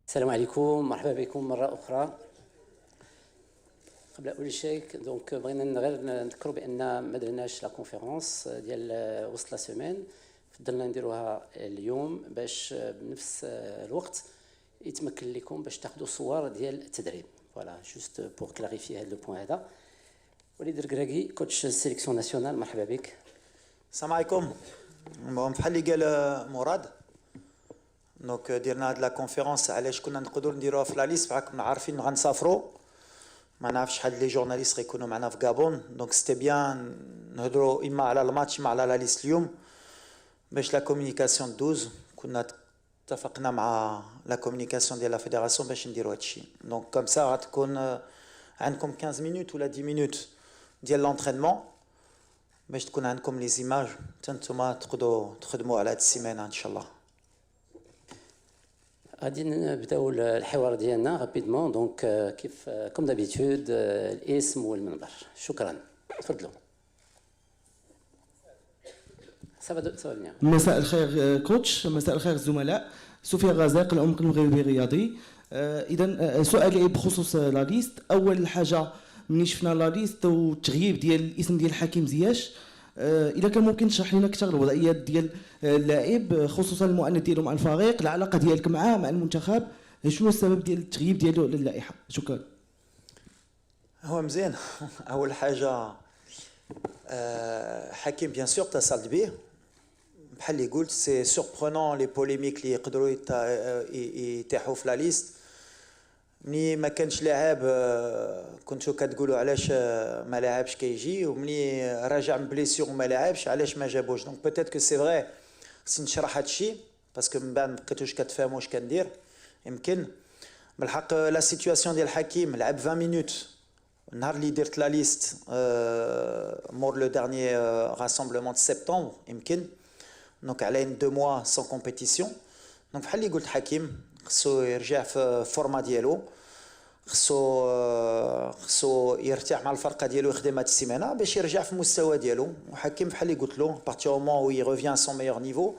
السلام عليكم، مرحبا بكم مرة أخرى. قبل أول شيء بغينا غير نذكروا بأن ما درناش لا كونفيرونس ديال وسط لا سيمين، فضلنا نديروها اليوم باش بنفس الوقت يتمكن لكم باش تاخذوا صور ديال التدريب. فوالا جوست بور كلاريفي هذا لو بوين هذا. وليد الركراكي كوتش السيليكسيون ناسيونال، مرحبا بك. السلام عليكم. بحال اللي قال مراد، دونك درنا هاد لا كونفيرونس علاش كنا نقدروا نديروها في لا ليست، راكم عارفين غنسافروا، ما نعرفش شحال لي جورناليست غيكونوا معنا في غابون، دونك سيتي بيان نهضروا اما على الماتش اما على لا ليست اليوم باش لا كومونيكاسيون دوز. كنا اتفقنا مع لا كومونيكاسيون ديال لا فيدراسيون باش نديروا هادشي، دونك كوم سا غتكون عندكم 15 مينوت ولا 10 مينوت ديال لونترينمون باش تكون عندكم لي زيماج حتى نتوما تقدروا تخدموا على هاد السيمانه ان شاء الله. غادي نبداو الحوار ديالنا رابيدمون. دونك كيف كوم دابيتود الاسم والمنبر. شكرا، تفضلوا. مساء الخير كوتش، مساء الخير الزملاء. سفيان غازق، العمق المغربي الرياضي. اذا سؤالي بخصوص لا ليست. اول حاجه ملي شفنا لا ليست والتغييب ديال الاسم ديال حكيم زياش، اذا كان ممكن تشرح لنا اكثر الوضعيات ديال اللاعب، خصوصا المؤنث ديالو مع الفريق، العلاقه ديالك معاه مع المنتخب، شنو السبب ديال التغييب ديالو للائحه؟ شكرا. هو مزيان. اول حاجه حكيم بيان سور اتصلت به، بحال اللي قلت سي سوربرونون لي بوليميك اللي يقدروا يتيحوا في لا ليست. ملي ما كانش لاعب كنتو كتقولوا علاش ما لاعبش كيجي، وملي راجع من بليسيور وما لاعبش علاش ما جابوش. دونك بوتيت كو سي فري خصني نشرح هادشي باسكو من بعد ما بقيتوش كتفهموا واش كندير. يمكن بالحق لا سيتوياسيون ديال حكيم لعب 20 مينوت النهار اللي درت لا ليست مور لو دارني راسمبلمون دو سبتمبر يمكن، دونك على 2 موا سون كومبيتيسيون. دونك بحال اللي قلت حكيم خصو يرجع في فورما ديالو، خصو يرتاح مع الفرقه ديالو، يخدم هاد السيمانه باش يرجع في المستوى ديالو. وحكيم بحال اللي قلت له بارتي مومون وي ريفيان سون ميور نيفو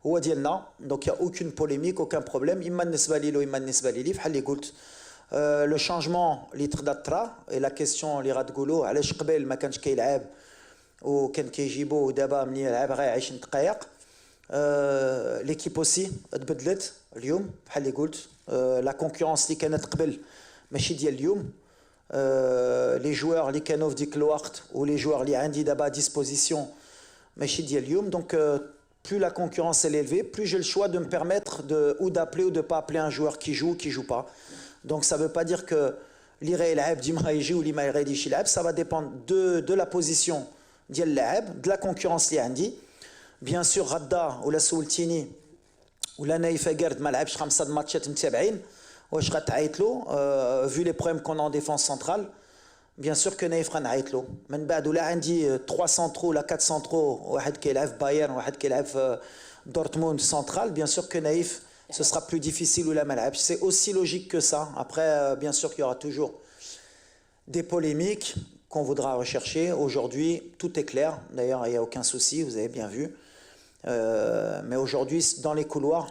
هو ديالنا، دونك يا اوكين بوليميك اوكان بروبليم، اما بالنسبه لي اما بالنسبه لي. بحال اللي قلت لو شانجمون اللي تقدر طرا اي لا كيسيون اللي غتقولوا علاش قبل ما كانش كيلعب وكان كيجيبوه ودابا ملي يلعب غير 20 دقائق. ليكيب اوسي تبدلت اليوم بحال اللي قلت، لا كونكورونس اللي كانت قبل ماشي ديال اليوم. لي جوار اللي كانوا في ديك الوقت ولي جوار اللي عندي دابا ديسبوزيسيون ماشي ديال اليوم. دونك plus la concurrence est élevée, plus j'ai le choix de me permettre ou d'appeler ou de ne pas appeler un joueur qui joue ou qui ne joue pas. Donc ça ne veut pas dire que l'Iré Elab Dima Yji ou l'Ima Iredi Shilab, ça va dépendre de la position d'Yel Lab, de la concurrence li Andi. Bien sûr, Radda ou la Soultini ou la Naïf Agard Malab Shramsad Matchet Mtiabain, ou Shrat Aitlo, vu les problèmes qu'on a en défense centrale. Bien sûr que Naïf Ran Aitlo. من بعد ولا عندي 3 centraux ولا 4 centraux، واحد كيلعب في بايرن واحد كيلعب في دورتموند central. Bien sûr que Naïf ce sera plus difficile ou la malab. C'est aussi logique que ça. Après bien sûr qu'il y aura toujours des polémiques qu'on voudra rechercher. Aujourd'hui, tout est clair. D'ailleurs, il n'y a aucun souci, vous avez bien vu. Mais aujourd'hui, dans les couloirs,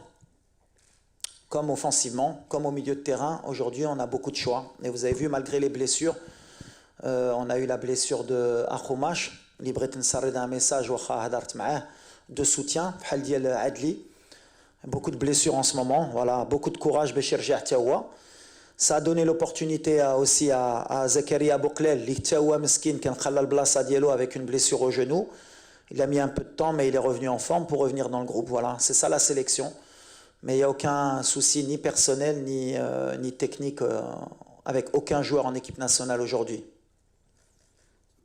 comme offensivement, comme au milieu de terrain, aujourd'hui, on a beaucoup de choix. Et vous avez vu, malgré les blessures, on a eu la blessure de Akhoumash. Libret Nsarrid un message de soutien. Beaucoup de blessures en ce moment. Voilà, beaucoup de courage. Ça a donné l'opportunité aussi à Zakaria Bouklel, Lichtaoua Meskin, qui a le blassa Diallo avec une blessure au genou. Il a mis un peu de temps, mais il est revenu en forme pour revenir dans le groupe. Voilà, c'est ça la sélection. Mais il n'y a aucun souci, ni personnel, ni technique, avec aucun joueur en équipe nationale aujourd'hui.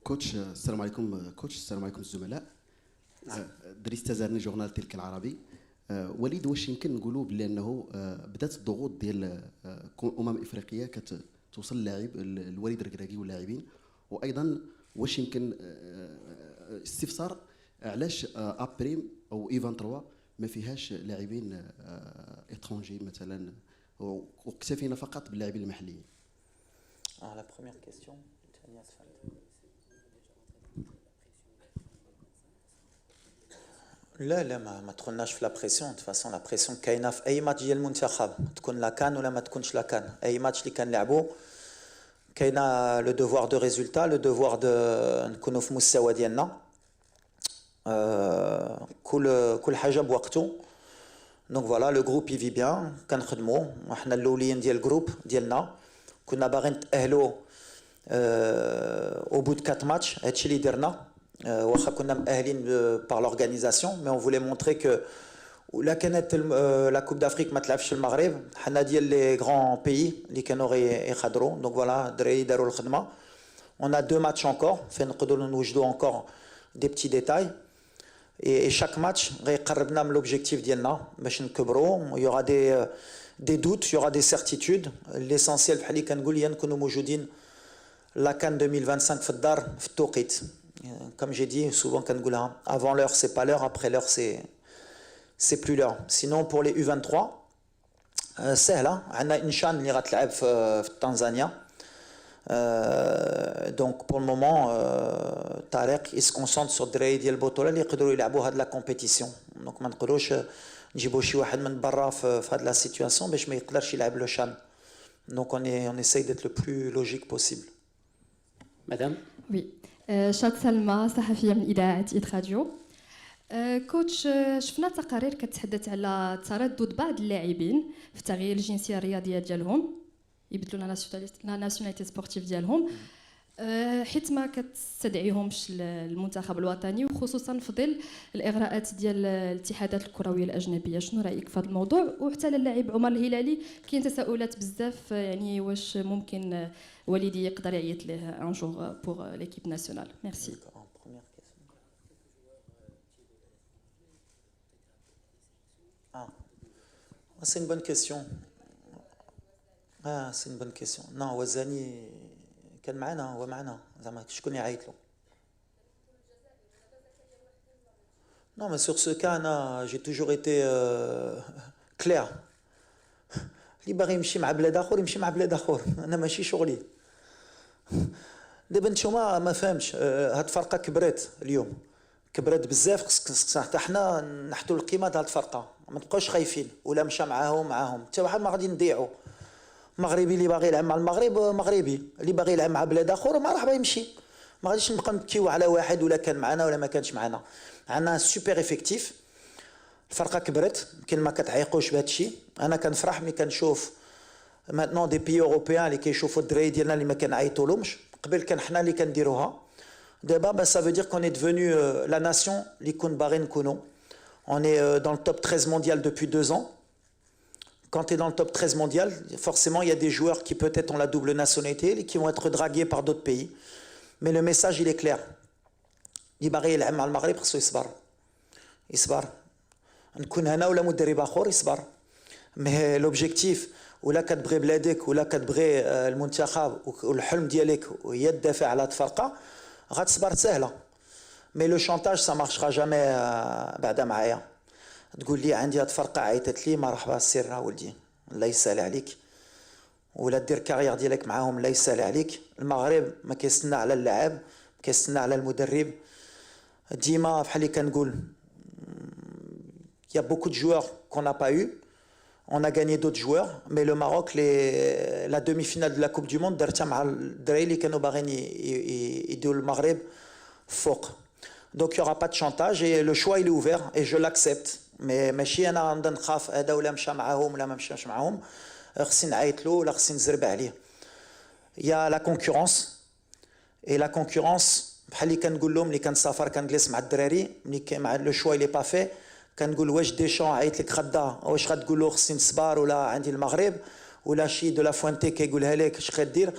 كوتش السلام عليكم. كوتش السلام عليكم الزملاء. دريس تزارني جورنال تلك العربي. وليد، واش يمكن نقولوا بلي انه بدات الضغوط ديال افريقيه كتوصل اللاعب الوليد الركراكي واللاعبين، وايضا واش يمكن استفسار علاش ابريم او ايفان 3 ما فيهاش لاعبين اترونجي مثلا واكتفينا فقط باللاعبين المحليين؟ La première question. لا لا ما تدخلناش في لا بريسيون. de toute façon لا بريسيون كاينه في اي ماتش ديال المنتخب، تكون لا كان ولا ما تكونش لا كان. اي ماتش اللي كنلعبوا كاينه لو دوفوار دو ريزولتا، لو دوفوار دو نكونوا في مستوى ديالنا. كل حاجه بوقته. دونك فوالا لو جروب يفي بيان، كنخدموا وحنا الاولين ديال الجروب ديالنا. كنا باغيين نتاهلوا au bout de 4 matchs. هادشي اللي درنا. واخا كنا مأهلين par l'organisation, mais on voulait montrer que ولا كانت لا كوب دافريك ما تلعبش في المغرب، حنا ديال لي غران بيي اللي كانوا يخضروا. دونك فوالا الدراري داروا الخدمه. On a 2 matchs encore فين نقدروا نوجدوا encore des petits détails. Et chaque match غيقربنا من l'objectif ديالنا باش نكبروا. Il y aura des doutes, il y aura des certitudes. L'essentiel بحال اللي كنقول هي نكونوا موجودين la CAN 2025 في الدار في التوقيت. Comme j'ai dit souvent كنقولها avant l'heure c'est pas l'heure, après l'heure c'est plus l'heure. Sinon pour les U23 سهله. عندنا إنشان اللي غتلعب في تنزانيا. Donc pour le moment طارق il se concentre sur الدراري ديال البطوله اللي يقدروا يلعبوا هاد لا كومبيتيسيون. دونك ما نقدروش نجيبوا شي واحد من برا في هاد لا سيتوياسيون باش ما يقدرش يلعب لو شان. Donc on essaye d'être le plus logique possible. Madame. Oui. شاد سلمى صحفيه من اذاعه إيت راديو. كوتش، شفنا تقارير كتحدث على تردد بعض اللاعبين في تغيير الجنسيه الرياضيه ديالهم، يبدلوا لا ناسيوناليتي سبورتيف ديالهم حيت ما كتستدعيهمش المنتخب الوطني، وخصوصا في ظل الاغراءات ديال الاتحادات الكرويه الاجنبيه. شنو رايك في هذا الموضوع؟ وحتى للاعب عمر الهلالي كاين تساؤلات بزاف، يعني واش ممكن والدي يقدر يعيط ليه ان جور بور ليكيب ناسيونال؟ ميرسي. C'est une bonne question. C'est une bonne question. Non, وزاني كان معنا، هو معنا زعما شكون يعيط له. Non, mais sur ce cas, j'ai toujours été clair. اللي باغي يمشي مع بلاد اخر يمشي مع بلاد اخر، انا ماشي شغلي. دابا نتوما ما فهمش هاد الفرقه كبرت اليوم، كبرت بزاف. خصنا حتى حنا نحطوا القيمه د هاد الفرقه، ما نبقاوش خايفين. ولا مشى معاهم حتى واحد ما غادي نضيعوا. مغربي اللي باغي يلعب مع المغرب مغربي، اللي باغي يلعب مع بلاد اخر مرحبا يمشي. ما غاديش نبقى نبكيو على واحد ولا كان معنا ولا ما كانش معنا. عندنا سوبر افكتيف، الفرقه كبرت، يمكن ما كتعيقوش بهذا الشيء. انا كنفرح ملي كنشوف ماتنون دي بيي اوروبيان اللي كيشوفوا الدراري ديالنا اللي ما كنعيطولهمش. قبل كان حنا اللي كنديروها، دابا ça veut dire qu'on est devenu la nation اللي كون باغي نكونوا. On est dans le top 13 mondial depuis 2 ans. Quand tu es dans le top 13 mondial, forcément il y a des joueurs qui peut-être ont la double nationalité et qui vont être dragués par d'autres pays. Mais le message il est clair. اللي باغي يلعب مع المغرب خصو يصبر. نكون هنا ولا مدرب اخر يصبر. مي لوبجيكتيف ولا كتبغي بلادك ولا كتبغي المنتخب والحلم ديالك هي تدافع على الفرقه، غتصبر سهله. مي لو شونتاج سا مارشرا جامي. بعدا معايا تقول لي عندي هاد الفرقه عيطت لي، مرحبا سير ولدي الله يسهل عليك، ولا دير كارير ديالك معاهم الله يسهل عليك. المغرب ما كيستنى على اللاعب، كيستنى على المدرب. ديما بحال اللي كنقول il y a beaucoup de joueurs qu'on n'a pas eu. On a gagné d'autres joueurs, mais le Maroc, la demi-finale de la Coupe du Monde, درتها مع الدراري اللي كانوا باغيين يديروا المغرب فوق. Donc il y aura pas de chantage et le choix il est ouvert et je l'accepte. Mais ماشي انا نبدا نخاف هذا ولا مشى معاهم ولا ما مشاش معاهم، خصني نعيط له ولا خصني نزرب عليه. Il y a la concurrence et la concurrence بحال اللي كنقول لهم اللي كنسافر كنجلس مع الدراري ملي مع لو شوا اللي با في، كنقول واش ديشان عيط لك غدا واش غتقول له خصني نصبر ولا عندي المغرب، ولا شي دو لا فوانتي كيقولها لك اش غدير.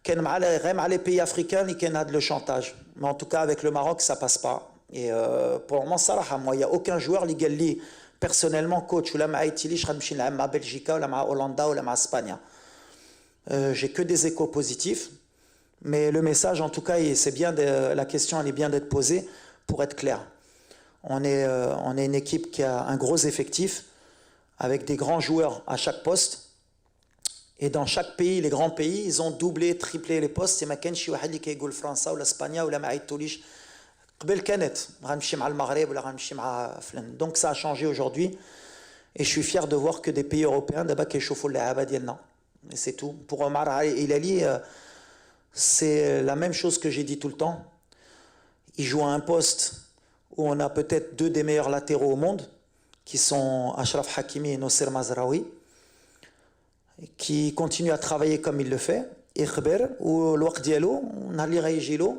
كان مع غير مع لي بيي افريكان اللي كاين هذا لو شانتاج. مي ان توكا افيك لو ماروك سا باس با. اي بور مون صراحه موا يا اوكان جوار اللي قال لي بيرسونيلمون كوتش ولا ما عيطتيليش غنمشي نلعب مع بلجيكا ولا مع هولندا ولا مع اسبانيا. جي كو دي ايكو بوزيتيف. Mais le message, en tout cas, c'est bien la question, elle est bien d'être posée pour être clair. On est une équipe qui a un gros effectif, avec des grands joueurs à chaque poste. Et dans chaque pays, les grands pays, ils ont doublé, triplé les postes. Et ma كانش شي واحد اللي كيقول فرنسا ولا اسبانيا ولا ما عيطوليش. قبل كانت غنمشي مع المغرب ولا غنمشي مع فلان. Donc ça a changé aujourd'hui et je suis fier de voir que des pays européens d'abord كيشوفوا اللعابه ديالنا. Et c'est tout. Pour Omar Hilali, c'est la même chose que j'ai dit tout le temps. Il joue à un poste où on a peut-être deux des meilleurs latéraux au monde, qui sont Achraf Hakimi et Nosser Mazraoui, qui continuent à travailler comme il le fait. Et Khber, où l'ouaq dialo, on a li réagilo,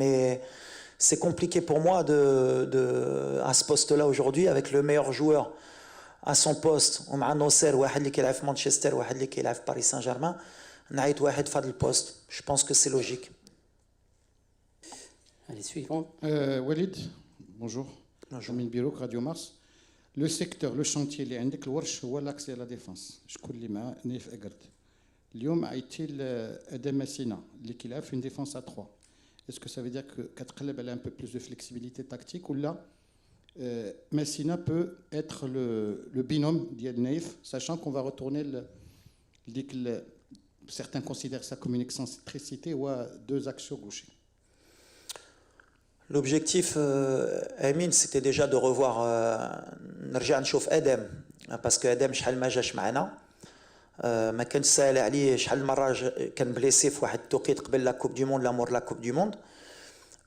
mais c'est compliqué pour moi à ce poste-là aujourd'hui, avec le meilleur joueur à son poste, ومع نوسير واحد اللي كيلعب في مانشستر واحد اللي كيلعب في باريس سان جيرمان نعيط واحد في هذا البوست. Je pense que c'est logique. Allez, suivant. Walid, bonjour. Amin Birouk, Radio Mars. Le secteur, le chantier اللي عندك الورش هو l'accès à la défense. شكون اللي معاه نايف أقرد. اليوم عيطتي لأدم مسينا اللي كيلعب في une défense à 3. Est-ce que ça veut dire que كتقلب على un peu plus de flexibilité tactique ou là Messina peut être le binôme d'Yad Naïf, sachant qu'on va retourner certains considèrent ça comme une excentricité ou à deux axes gauchers. L'objectif, Amin, c'était déjà de revoir نرجع نشوف Adem, parce que Adem شحال ما جاش معنا ما كانش ساهل عليه شحال مرة كان بليسي في واحد التوقيت قبل لا كوب دي موند لا مور لا كوب دي موند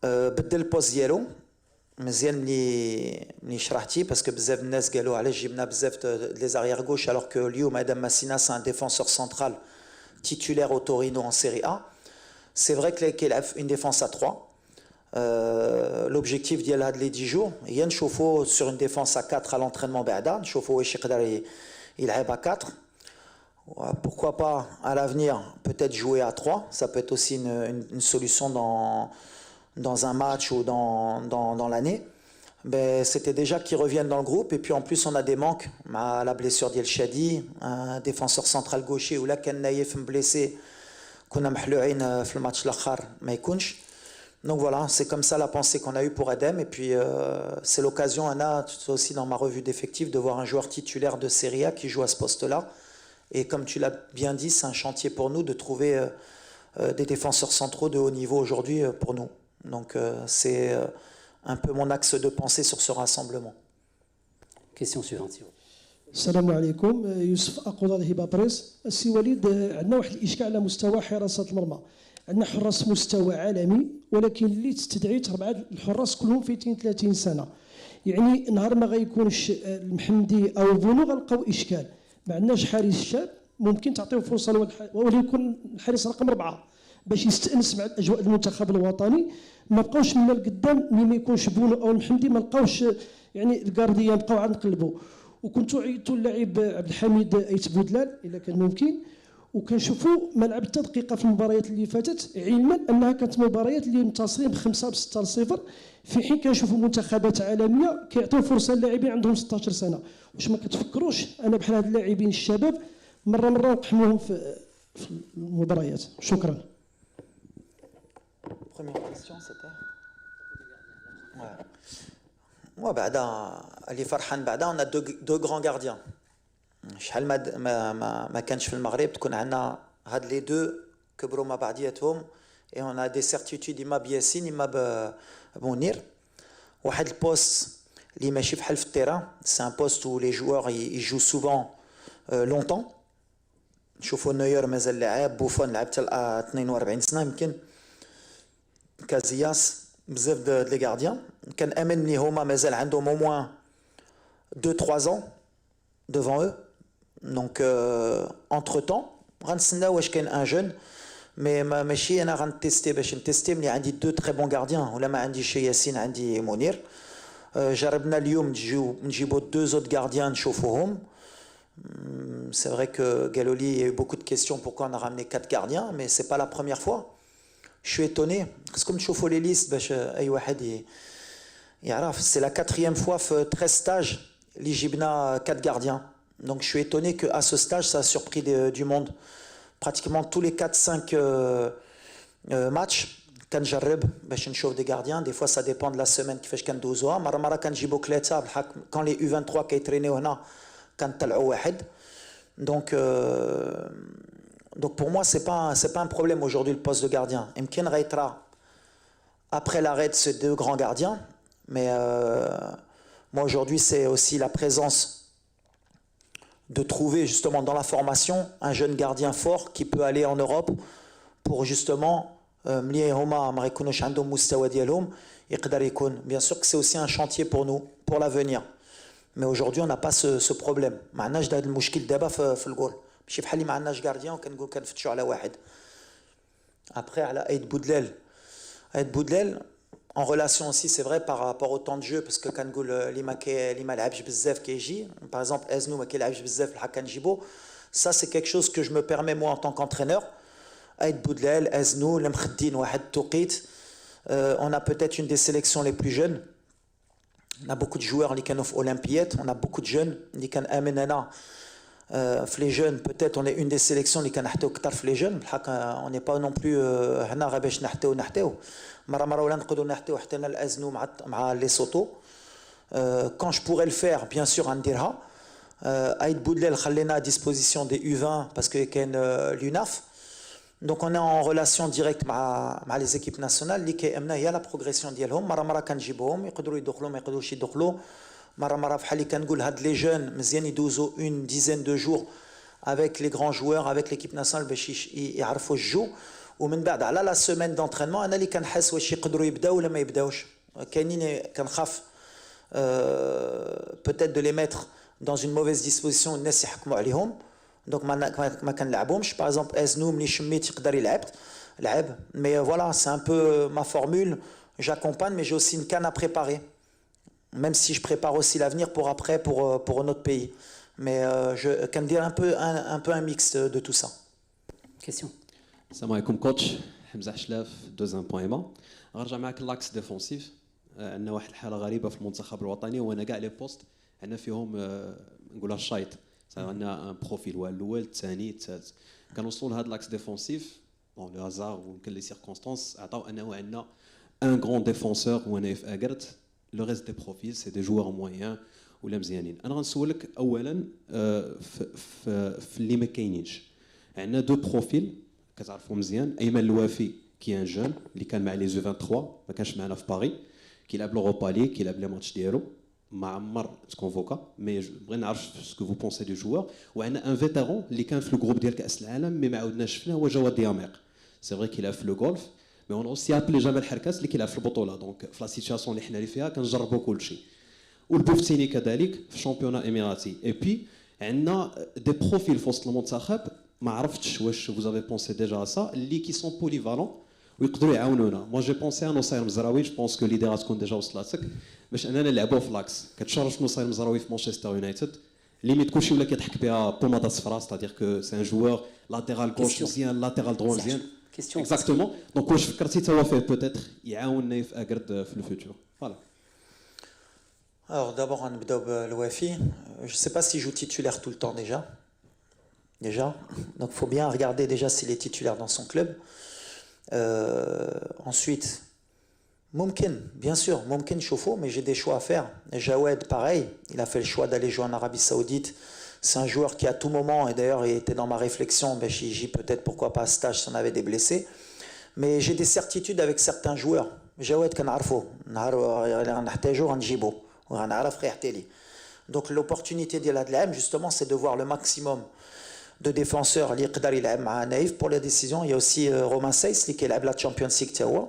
بدل البوست ديالو مزيان ملي شرحتي باسكو بزاف الناس قالوا علاش جبنا بزاف لي زاريير غوش alors que اليوم Adam Massina c'est un défenseur central titulaire au Torino en Serie A. C'est vrai qu'il a une défense à 3. L'objectif ديال هاد لي 10 jours هي نشوفو sur une défense à 4 à l'entraînement بعدا نشوفو واش يقدر يلعب à 4. Pourquoi pas à l'avenir peut-être jouer à 3, ça peut être aussi une solution dans un match ou dans l'année. Ben, c'était déjà qu'ils reviennent dans le groupe et puis en plus on a des manques à la blessure d'El Shadi, un défenseur central gaucher où là Ken Naïef blessé qu'on a mahlouin في الماتش الاخر ما يكونش. Donc voilà, c'est comme ça la pensée qu'on a eue pour Adem et puis c'est l'occasion Anna aussi dans ma revue d'effectifs de voir un joueur titulaire de Serie A qui joue à ce poste-là et comme tu l'as bien dit, c'est un chantier pour nous de trouver des défenseurs centraux de haut niveau aujourd'hui pour nous. Donc c'est un peu mon axe de pensée sur ce rassemblement. Question suivante. السلام عليكم يوسف أقوض هبة بريس. السي وليد عندنا واحد الإشكال على مستوى حراسة المرمى. عندنا حراس مستوى عالمي ولكن اللي تستدعي 4 الحراس كلهم في 30 سنة. يعني نهار ما غيكونش المحمدي أو بونو غنلقاو إشكال. ما عندناش حارس شاب ممكن تعطيه فرصة وليكون الحارس رقم 4 باش يستأنس مع الأجواء المنتخب الوطني. ما بقاوش من القدام ملي ما يكونش بونو او المحمدي ما لقاوش يعني الكارديا بقاو عاد نقلبوا. وكنتو عيطوا اللاعب عبد الحميد ايت بودلال الا كان ممكن وكنشوفوا ملعب التدقيقه في المباريات اللي فاتت علما انها كانت مباريات اللي منتصرين ب5 ب6 0 في حين كنشوفوا منتخبات عالميه كيعطيو فرصه للاعبين عندهم 16 سنه. واش ما كتفكروش انا بحال هاد اللاعبين الشباب مره نقحموهم في المباريات؟ شكرا. Première question, c'était ouais. بعدا اللي فرحان بعدا on a deux grands gardiens. شحال ما كانش في المغرب تكون عندنا هاد لي دو كبروا مع بعضياتهم et on a des certitudes اما بياسين اما بمنير. واحد البوست اللي ماشي بحال في التيران c'est un poste où les joueurs ils jouent souvent longtemps. نشوفوا نوير مازال لاعب بوفون لعب حتى 42 سنه يمكن كازياس بزاف de les gardiens كان امن اللي هما مازال عندهم au moins 2-3 ans devant eux. Donc entre temps غنستناو واش كاين ان جون مي ماشي انا غنتيستي باش نتيستي ملي عندي 2 très bons gardiens ولا ما عنديش ياسين عندي منير. جربنا اليوم نجيبوا 2 autres gardiens نشوفوهم. C'est vrai que Galoli a eu beaucoup de questions pourquoi on a ramené 4 gardiens mais c'est pas la première fois. Je suis étonné parce que comme tu vois les listes باش اي واحد يعرف c'est la 4e fois في 13 stages اللي جبنا 4 gardiens. Donc je suis étonné que à ce stage ça a surpris du monde. Pratiquement tous les 4-5 matchs كنجرب باش نشوف des gardiens. Des fois ça dépend de la semaine كيفاش كندوزوها. مرة كنجيبو 3 بحال quand les U23 كيترينيو هنا كنطلعوا واحد. Donc pour moi c'est pas un problème aujourd'hui le poste de gardien. يمكن غيطرا après l'arrêt de ces deux grands gardiens. Mais moi aujourd'hui, c'est aussi la présence de trouver justement dans la formation un jeune gardien fort qui peut aller en Europe pour justement bien sûr que c'est aussi un chantier pour nous, pour l'avenir. Mais aujourd'hui, on n'a pas ce problème. ما عندناش هذا المشكل دابا في الجول. ماشي بحال اللي ما عندناش غارديان وكنقول كنفتشوا على واحد. Après على Aïd Boudlel. Aïd Boudlel en relation aussi, c'est vrai par rapport au temps de jeu parce que كنقول اللي ما لعبش بزاف كيجي. Par exemple, Eznou ما كيلعبش بزاف الحق كنجيبو. Ça c'est quelque chose que je me permets moi en tant qu'entraîneur. Aïd Boudlel, Eznou, Lemkhdin Wahed Touqit. On a peut-être une des sélections les plus jeunes. On a beaucoup de joueurs qui sont olympiètes, on a beaucoup de jeunes qui sont amenés. Les jeunes, peut-être on est une des sélections qui sont les jeunes. On n'est pas non plus quand je pourrais le faire, bien sûr, on dira. Aïd Boudlel khallena à disposition des U20 parce qu'il y a l'UNAF. Donc on est en relation directe avec les équipes nationales اللي كيامنا هي لا بروغريسيون ديالهم مره كنجيبوهم يقدروا يدخلوا ما يقدروش يدخلوا مره بحال اللي كنقول هاد لي جون مزيان يدوزوا une dizaine de jours avec les grands joueurs avec l'équipe nationale باش يعرفوا الجو ومن بعد على لا سيمين دونترينمون انا اللي كنحس واش يقدروا يبداو ولا ما يبداوش كاينين كنخاف peut-être de les mettre dans une mauvaise disposition الناس يحكموا عليهم. Donc ما كنلعبهمش par exemple Eznou ملي شميت يقدر يلعب mais voilà c'est un peu ma formule, j'accompagne mais j'ai aussi une canne à préparer même si je prépare aussi l'avenir pour après pour notre pays mais je can dire un peu un mix de tout ça. Question. Salam alaikum coach Hamza Hchlaf deuxième point aimant غنرجع معاك لاكس ديفونسيف عندنا واحد الحاله غريبه في المنتخب الوطني وانا كاع لي بوست عندنا فيهم نقولها الشايط عندنا ان بروفيل هو الاول الثاني الثالث كنوصلوا لهذا لاكس ديفونسيف بون لو هازار ويمكن لي سيركونستانس عطاو انه عندنا ان غران ديفونسور هو نايف اكرت لو ريست دي بروفيل سي دي جوار مويان ولا مزيانين. انا غنسولك اولا في اللي ما كاينينش عندنا دو بروفيل كتعرفوا مزيان ايمن الوافي كي ان جون اللي كان مع لي جو 23 ما كانش معنا في باري كيلعب لوروبا ليغ كيلعب لي ماتش ديالو ما عمر تكونفوكا مي بغينا نعرف سكو فو بونسي دو جوار وعندنا ان فيتيرون اللي كان في الجروب ديال كاس العالم مي ما عاودناش شفناه هو جواد دياميق سي فري كيلعب في لو غولف مي اون اوسي ابلي جمال حركاس اللي كيلعب في البطوله دونك في لا سيتياسيون اللي حنا اللي فيها كنجربوا كلشي والبوفتيني كذلك في الشامبيونا اماراتي اي بي عندنا دي بروفيل في وسط المنتخب ما عرفتش واش vous avez pensé déjà à ça اللي كي سون بوليفالون ويقدروا يعاونونا. مو جي بونسي ان نصير مزراوي جو بونس كو ليدي غتكون ديجا وصلاتك باش اننا نلعبوا في لاكس كتشرف نصير مزراوي في مانشستر يونايتد ليميت كلشي ولا كيضحك بها بومادا صفراء ستادير كو سي ان جوور لاتيرال غوش مزيان لاتيرال درو مزيان اكزاكتومون دونك واش فكرتي توا فيه بوتيتر يعاون نايف اكرد في الفوتور فوالا. Alors d'abord on نبداو بالوافي je sais pas si je joue titulaire tout le temps déjà donc faut bien regarder déjà s'il est titulaire dans son club. Ensuite ممكن bien sûr ممكن نشوفو mais j'ai des choix à faire. Jawed pareil il a fait le choix d'aller jouer en Arabie Saoudite. C'est un joueur qui à tout moment et d'ailleurs il était dans ma réflexion j'y peut-être pourquoi pas à stage si on avait des blessés mais j'ai des certitudes avec certains joueurs. Jawed كنعرفو نهار نحتاجو غنجيبو وغنعرف ريحتي لي. Donc l'opportunité ديال هاد العام justement c'est de voir le maximum de défenseurs اللي يقدر يلعب مع نايف pour les décisions. Il y a aussi Romain Seyss اللي كيلعب لا Champions League تا هو.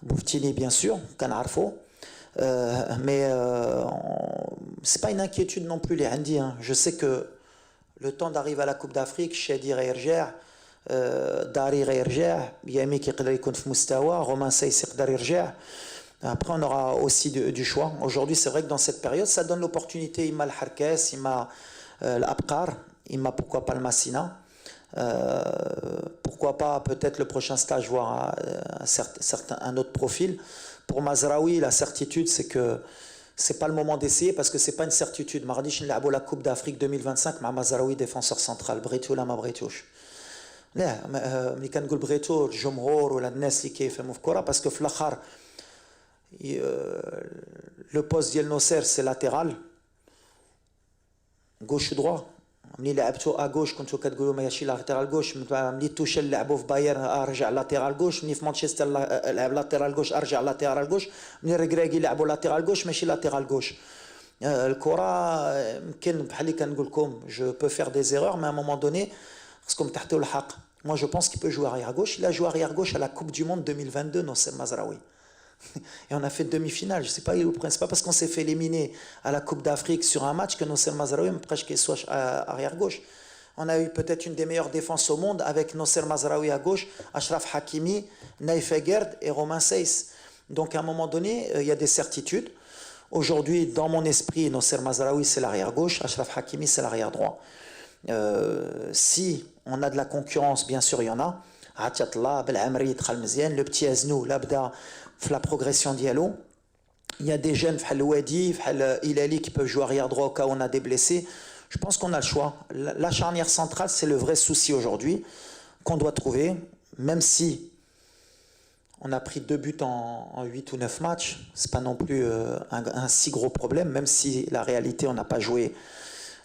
Bouftini bien sûr كنعرفو mais c'est pas une inquiétude non plus اللي عندي. Je sais que le temps d'arriver à la Coupe d'Afrique Chedi غيرجع داري غيرجع يامي كيقدر يكون في مستوى رومان سايس يقدر يرجع. Après, on aura aussi du choix. Aujourd'hui, c'est vrai que dans cette période, ça donne l'opportunité. Il m'a le Harkes, il m'a l'Abqar, il m'a pourquoi pas le Massina. Pourquoi pas peut-être le prochain stage voir un autre profil. Pour Mazraoui, la certitude, c'est que c'est pas le moment d'essayer parce que c'est pas une certitude. Mardi, je l'ai la Coupe d'Afrique 2025, ma Mazraoui défenseur central, Bretou la ma Bretouche. Là, mais quand on dit Bretou, Jomhor ou la Nesli qui fait mouvkora parce que Flakhar. Le poste d'El Nosser c'est latéral gauche ou droit ملي لعبتو اغوش كنتو كتقولوا ماشي لاتيرال غوش، ملي توشل لعبوا في باير رجع لاتيرال غوش، ملي في مانشستر لعب لاتيرال غوش ارجع لاتيرال غوش، ملي ريغراغي لعبوا لاتيرال غوش ماشي لاتيرال غوش. الكره يمكن بحال اللي كنقول لكم جو بو فير دي زيرور مي ا مومون دوني خصكم تحطوا الحق. Moi je pense qu'il peut jouer arrière gauche. Il a joué arrière gauche à la Coupe du Monde 2022 Nosser Mazraoui. Et on a fait demi-finale. Je ne sais pas, c'est pas parce qu'on s'est fait éliminer à la Coupe d'Afrique sur un match que Nosser Mazraoui presque soit arrière gauche. On a eu peut-être une des meilleures défenses au monde avec Nosser Mazraoui à gauche, Achraf Hakimi, Naïf Egerd et Romain Seyss. Donc à un moment donné, il y a des certitudes. Aujourd'hui, dans mon esprit, Nosser Mazraoui c'est l'arrière gauche, Achraf Hakimi c'est l'arrière droit. Si on a de la concurrence, bien sûr il y en a. Atiatla, Belamri, Tralmezien, le petit Aznou, l'Abda, la progression d'Yalo. Il y a des jeunes, Wadi, Ilali qui peuvent jouer arrière droit au cas où on a des blessés. Je pense qu'on a le choix. La charnière centrale, c'est le vrai souci aujourd'hui qu'on doit trouver, même si on a pris 2 buts en 8 ou 9 matchs. C'est pas non plus un si gros problème, même si la réalité, on n'a pas joué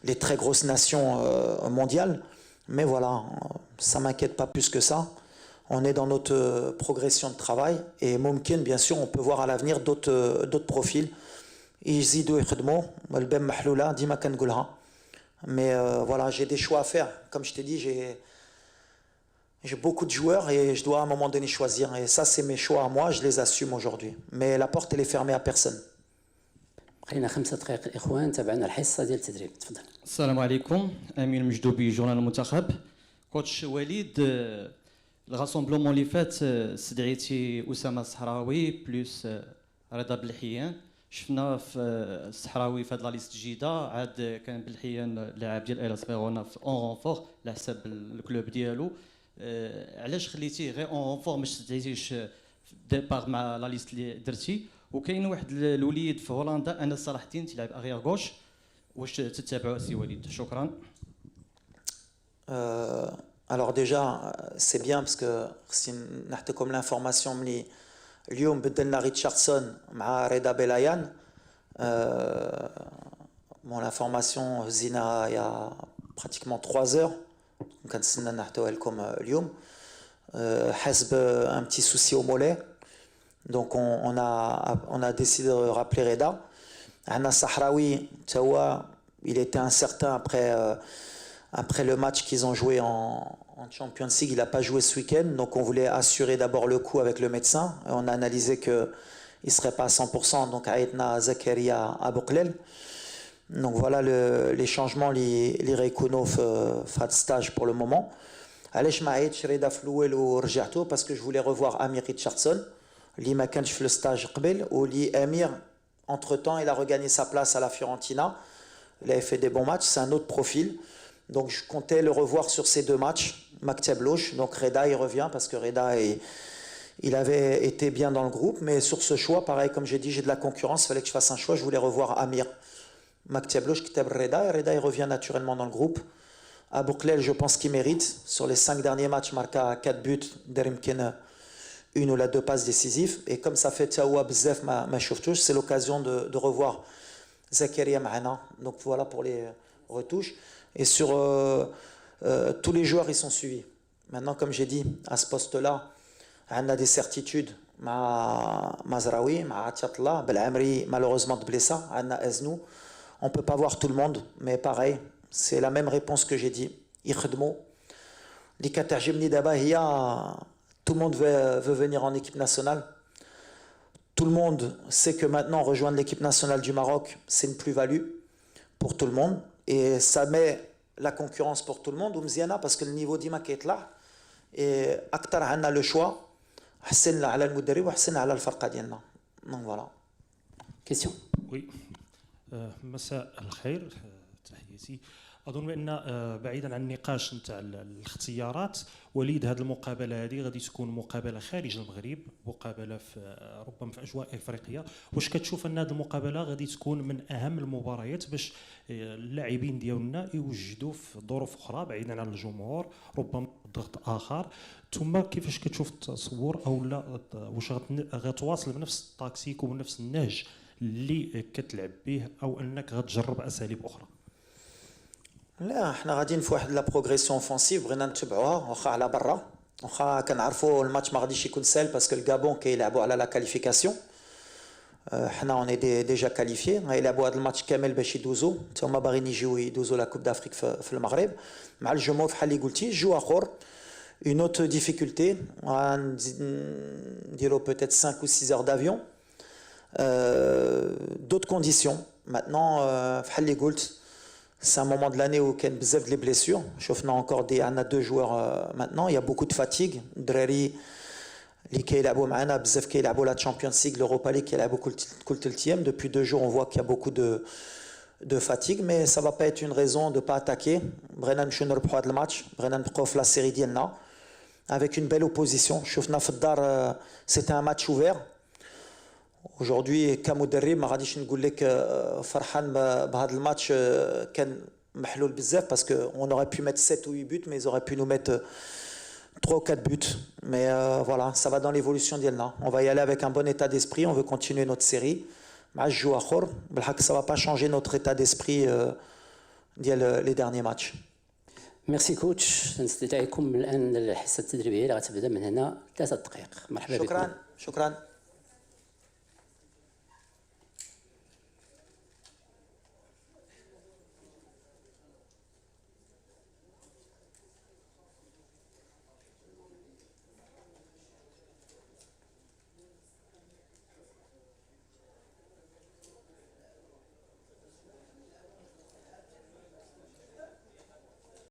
les très grosses nations mondiales. Mais voilà, ça ne m'inquiète pas plus que ça. On est dans notre progression de travail. Et Moumkin, bien sûr, on peut voir à l'avenir d'autres profils. يزيدوا يخدموا الباب محلولة ديما كنقولها. Mais voilà, j'ai des choix à faire. Comme je t'ai dit, j'ai beaucoup de joueurs et je dois à un moment donné choisir. Et ça, c'est mes choix à moi, je les assume aujourd'hui. Mais la porte, elle est fermée à personne. خلينا 5 دقائق الاخوان تابعنا الحصه ديال التدريب. تفضل. السلام عليكم، امين مجدوبي جورنال المنتخب. كوتش وليد، الغاسومبلومون اللي فات استدعيتي اسامه الصحراوي بلوس رضا بلحيان. شفنا في الصحراوي في هاد لا ليست جديده، عاد كان بلحيان لاعب ديال ايلاس فيرونا في اون رونفور على حساب الكلوب ديالو. علاش خليتيه غير اون رونفور ما استدعيتيش ديبار مع لا ليست اللي درتي؟ وكاين واحد الوليد في هولندا انس صلاح الدين تيلعب اغير غوش، واش تتابعوا سي وليد؟ شكرا. Alors déjà, c'est bien parce que si نعطيكم l'information ملي اليوم بدلنا ريتشاردسون مع رضا بلايان. Bon, l'information هزيناها il y a pratiquement 3 heures. كنتسنى نعطيوها لكم اليوم. حسب un petit souci au mollet. Donc on a décidé de rappeler Reda. Anna Sahraoui, il était incertain après le match qu'ils ont joué en Champions League. Il n'a pas joué ce week-end, donc on voulait assurer d'abord le coup avec le médecin. Et on a analysé qu'il ne serait pas à 100%, donc Aïtna Zakaria Abouklel. Donc voilà les changements, les Reikuno fait stage pour le moment. Alesh Maït, Reda Flouel ou Rjato, parce que je voulais revoir Amir Richardson. Li ma kanch fait le stage قبل ou Li Amir entre temps il a regagné sa place à la Fiorentina, il avait fait des bons matchs, c'est un autre profil, donc je comptais le revoir sur ces 2 matchs. Maktab Loch, donc Reda il revient parce que Reda il avait été bien dans le groupe, mais sur ce choix pareil comme j'ai dit j'ai de la concurrence, il fallait que je fasse un choix, je voulais revoir Amir. Maktab Loch Kitab Reda et Reda il revient naturellement dans le groupe. Abouklel je pense qu'il mérite, sur les 5 derniers matchs marqué 4 buts Derimken 1 ou 2 passes décisives, et comme ça fait Tawa Bzef ma chauftouche, c'est l'occasion de revoir Zakaria Mahana. Donc voilà pour les retouches. Et sur tous les joueurs, ils sont suivis. Maintenant, comme j'ai dit, à ce poste-là, on a des certitudes. Mazraoui, Atiatla, Belamri, malheureusement de blessa, Anna Aznou. On ne peut pas voir tout le monde, mais pareil, c'est la même réponse que j'ai dit. Ikhedmo. L'Ikaterjimni Dabahia. Tout le monde veut venir en équipe nationale. Tout le monde sait que maintenant rejoindre l'équipe nationale du Maroc, c'est une plus-value pour tout le monde. Et ça met la concurrence pour tout le monde. Oumziana, parce que le niveau d'Ima est là. Et Akhtar a le choix. Hassan ala al-Moudarib ou Hassan ala al-Farqa dialna. Donc voilà. Question. Oui. مساء الخير، تحياتي. اظن بان بعيدا عن النقاش نتاع الاختيارات، وليد هذه المقابله هذه غادي تكون مقابله خارج المغرب، مقابله في ربما في اجواء افريقيه. واش كتشوف ان هذه المقابله غادي تكون من اهم المباريات باش اللاعبين ديالنا يوجدوا في ظروف اخرى بعيدا عن الجمهور، ربما ضغط اخر؟ ثم كيفاش كتشوف التصور او لا واش غتواصل بنفس التاكتيك وبنفس النهج اللي كتلعب به، او انك غتجرب اساليب اخرى؟ لا احنا غاديين في واحد لا بروغريسيون اوفنسيف بغينا نتبعوها واخا على برا واخا كنعرفوا الماتش ما غاديش يكون سهل باسكو الكابون كيلعبوا على لا كاليفيكاسيون حنا اوني ديجا كاليفيي غيلعبوا هذا الماتش كامل باش يدوزوا حتى هما باغيين يجيو يدوزوا لا كوب دافريك في المغرب مع الجمهور بحال اللي قلتي جو اخر une autre difficulté نديرو peut-être 5 ou 6 heures d'avion d'autres conditions maintenant بحال اللي قلت c'est un moment de l'année où il y a beaucoup de blessures. On a encore deux joueurs maintenant. Il y a beaucoup de fatigue. Drari, qui est la Champions League, l'Europa League, qui est beaucoup Depuis 2 jours, on voit qu'il y a beaucoup de fatigue, mais ça ne va pas être une raison de ne pas attaquer. Brennan Schoener prend le match. Brennan prend la série d'Yenna avec une belle opposition. C'était un match ouvert. Aujourd'hui كمدرب ما غاديش نقول لك فرحان بهذا الماتش كان محلول بزاف parce que on aurait pu mettre 7 ou 8 buts mais ils auraient pu nous mettre 3 ou 4 buts mais voilà ça va dans l'évolution ديالنا on va y aller avec un bon état d'esprit on veut continuer notre série مع الجو اخر بالحق ça va pas changer notre état d'esprit ديال les derniers matchs. ميرسي كوتش نستدعيكم الان للحصه التدريبيه اللي غتبدا من هنا 3 دقائق مرحبا بكم شكرا